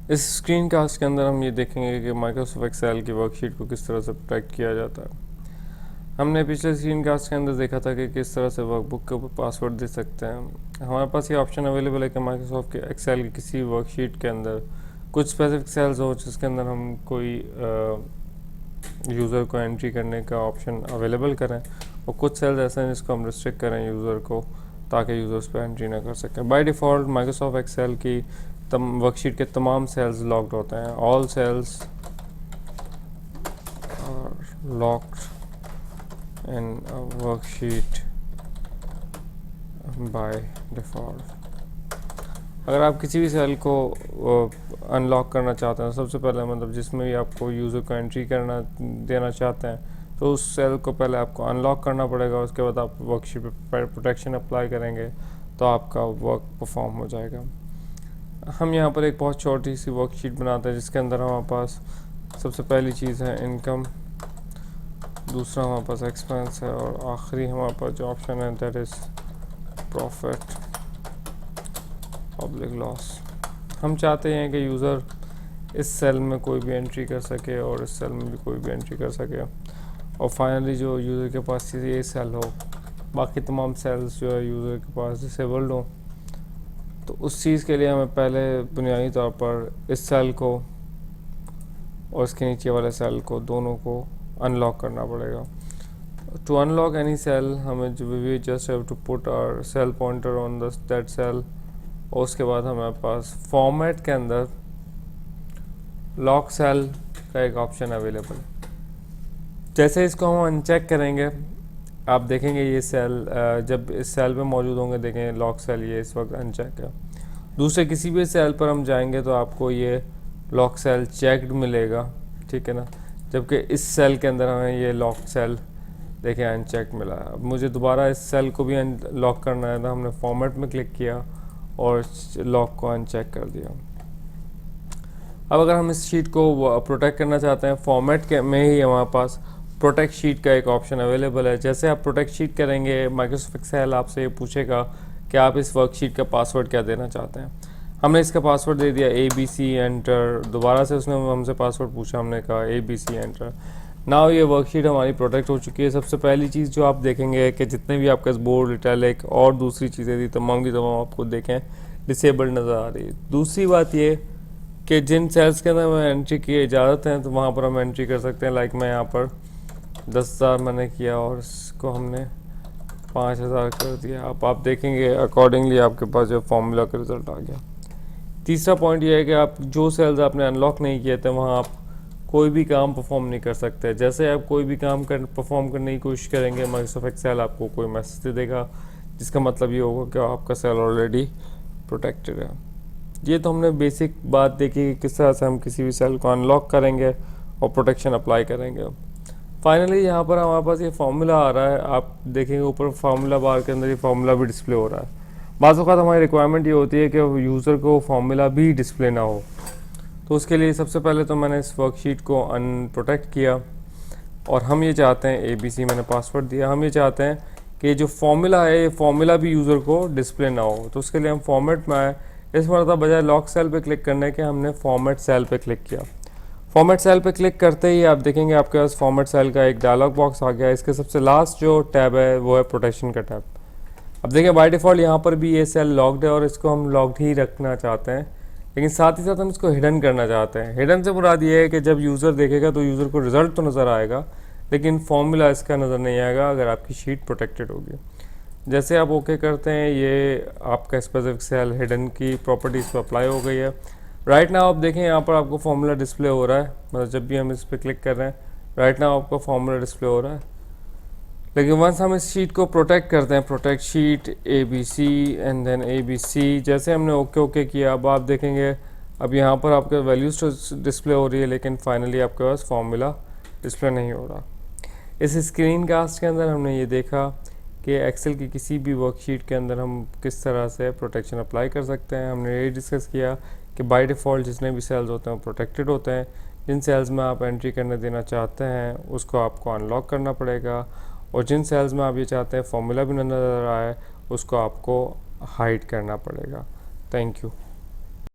इस screen cast के अंदर हम ये देखेंगे कि माइक्रोसॉफ्ट एक्सेल की वर्कशीट को किस तरह से प्रोटेक्ट किया जाता है। हमने पिछले स्क्रीन कास्ट के अंदर देखा था कि किस तरह से वर्कबुक के ऊपर पासवर्ड दे सकते हैं। हमारे पास ये ऑप्शन अवेलेबल है कि माइक्रोसॉफ्ट के एक्सेल की किसी वर्कशीट के अंदर कुछ स्पेसिफिक सेल्स हो जिसके अंदर हम कोई यूज़र को एंट्री करने का ऑप्शन अवेलेबल करें, और कुछ सेल्स ऐसे हैं जिसको हम रिस्ट्रिक्ट करें यूज़र को, ताकि यूज़र्स पे एंट्री ना कर सकें। बाय डिफ़ॉल्ट माइक्रोसॉफ्ट एक्सेल की वर्कशीट के तमाम सेल्स लॉक्ड होते हैं। All cells are locked in worksheet by default. अगर आप किसी भी सेल को अनलॉक करना चाहते हैं, सबसे पहले मतलब जिसमें भी आपको यूज़र को एंट्री करना देना चाहते हैं, तो उस सेल को पहले आपको अनलॉक करना पड़ेगा। उसके बाद आप वर्कशीट पे प्रोटेक्शन अप्लाई करेंगे तो आपका वर्क परफॉर्म हो जाएगा। हम यहाँ पर एक बहुत छोटी सी वर्कशीट बनाते हैं जिसके अंदर हमारे पास सबसे पहली चीज़ है इनकम, दूसरा हमारे पास एक्सपेंस है, और आखिरी हमारे पास जो ऑप्शन है that is profit public loss. हम चाहते हैं कि यूज़र इस सेल में कोई भी एंट्री कर सके और इस सेल में भी कोई भी एंट्री कर सके, और फाइनली जो यूज़र के पास ये सेल हो, बाकी तमाम सेल्स जो है यूज़र के पास डिसेबल्ड हो। तो उस चीज़ के लिए हमें पहले बुनियादी तौर पर इस सेल को और इसके नीचे वाले सेल को दोनों को अनलॉक करना पड़ेगा। टू अनलॉक एनी सेल हमें जो we just have to put our cell pointer on that cell, और उसके बाद हमारे पास फॉर्मेट के अंदर लॉक सेल का एक ऑप्शन अवेलेबल है। जैसे इसको हम अनचेक करेंगे, आप देखेंगे ये सेल जब इस सेल पे मौजूद होंगे, देखेंगे लॉक सेल ये इस वक्त अनचेक है। दूसरे किसी भी सेल पर हम जाएंगे तो आपको ये लॉक सेल चेक्ड मिलेगा, ठीक है ना, जबकि इस सेल के अंदर हमें ये लॉक सेल देखें अनचेक मिला। अब मुझे दोबारा इस सेल को भी अनलॉक करना है, तो हमने फॉर्मेट में क्लिक किया और लॉक को अनचेक कर दिया। अब अगर हम इस शीट को प्रोटेक्ट करना चाहते हैं, फॉर्मेट के में ही हमारे पास प्रोटेक्ट शीट का एक ऑप्शन अवेलेबल है। जैसे आप प्रोटेक्ट शीट करेंगे, माइक्रोसॉफ्ट एक्सेल आपसे ये पूछेगा कि आप इस वर्कशीट का पासवर्ड क्या देना चाहते हैं। हमने इसका पासवर्ड दे दिया ABC एंटर। दोबारा से उसने हमसे पासवर्ड पूछा, हमने कहा ABC एंटर। नाउ ये वर्कशीट हमारी प्रोटेक्ट हो चुकी है। सबसे पहली चीज़ जो आप देखेंगे कि जितने भी आपके बोर्ड, इटैलिक और दूसरी चीज़ें थी, तमाम की तमाम आपको देखें डिसेबल्ड नज़र आ रही है। दूसरी बात ये कि जिन सेल्स के अंदर हमें एंट्री की इजाज़त है तो वहाँ पर हम एंट्री कर सकते हैं। लाइक मैं यहाँ पर 10,000 मैंने किया और इसको हमने 5,000 कर दिया। अब आप देखेंगे अकॉर्डिंगली आपके पास जो फॉर्मूला का रिज़ल्ट आ गया। तीसरा पॉइंट ये है कि आप जो सेल्स आपने अनलॉक नहीं किए थे वहाँ आप कोई भी काम परफॉर्म नहीं कर सकते। जैसे आप कोई भी काम परफॉर्म करने की कोशिश करेंगे, माइक्रोसॉफ्ट एक्सेल आपको कोई मैसेज दे देगा, जिसका मतलब ये होगा कि आपका सेल ऑलरेडी प्रोटेक्टेड है। ये तो हमने बेसिक बात देखी कि किस तरह से हम किसी भी सेल को अनलॉक करेंगे और प्रोटेक्शन अप्लाई करेंगे। फाइनली यहाँ पर हमारे पास ये फार्मूला आ रहा है। आप देखेंगे ऊपर फार्मूला बार के अंदर ये फार्मूला भी डिस्प्ले हो रहा है। बाज़ औक़ात हमारी रिक्वायरमेंट ये होती है कि यूज़र को फार्मूला भी डिस्प्ले ना हो, तो उसके लिए सबसे पहले तो मैंने इस वर्कशीट को अनप्रोटेक्ट किया, और हम ये चाहते हैं ABC मैंने पासवर्ड दिया। हम ये चाहते हैं कि जो फार्मूला है ये फार्मूला भी यूज़र को डिस्प्ले ना हो, तो उसके लिए हम फॉर्मेट में आए। इस मरतबा बजाय लॉक सेल पे क्लिक करने के हमने फॉर्मेट सेल पे क्लिक किया। फॉर्मेट सेल पे क्लिक करते ही आप देखेंगे आपके पास फॉर्मेट सेल का एक डायलॉग बॉक्स आ गया। इसके सबसे लास्ट जो टैब है वो है प्रोटेक्शन का टैब। अब देखिए बाय डिफ़ॉल्ट यहाँ पर भी ये सेल लॉक्ड है और इसको हम लॉक्ड ही रखना चाहते हैं, लेकिन साथ ही साथ हम इसको हिडन करना चाहते हैं। हिडन से मुराद ये है कि जब यूज़र देखेगा तो यूज़र को रिज़ल्ट तो नज़र आएगा, लेकिन फॉर्मूला इसका नज़र नहीं आएगा अगर आपकी शीट प्रोटेक्टेड होगी। जैसे आप ओके करते हैं, ये आपका स्पेसिफिक सेल हिडन की प्रॉपर्टीज़ पर अप्लाई हो गई है। राइट नाउ आप देखें यहाँ पर आपको फार्मूला डिस्प्ले हो रहा है, मतलब जब भी हम इस पर क्लिक कर रहे हैं राइट नाउ आपका फार्मूला डिस्प्ले हो रहा है। लेकिन वंस हम इस शीट को प्रोटेक्ट करते हैं, protect sheet ABC and then ABC, जैसे हमने ओके किया, अब आप देखेंगे अब यहाँ पर आपके वैल्यूज़ तो डिस्प्ले हो रही है, लेकिन फाइनली आपके पास फार्मूला डिस्प्ले नहीं हो रहा। इस स्क्रीन कास्ट के अंदर हमने ये देखा कि एक्सेल की किसी भी वर्कशीट के अंदर हम किस तरह से प्रोटेक्शन अप्लाई कर सकते हैं। हमने ये डिस्कस किया कि बाय डिफ़ॉल्ट जितने भी सेल्स होते हैं प्रोटेक्टेड होते हैं। जिन सेल्स में आप एंट्री करने देना चाहते हैं उसको आपको अनलॉक करना पड़ेगा, और जिन सेल्स में आप ये चाहते हैं फॉर्मूला भी नज़र आ रहा है उसको आपको हाइड करना पड़ेगा। Thank you.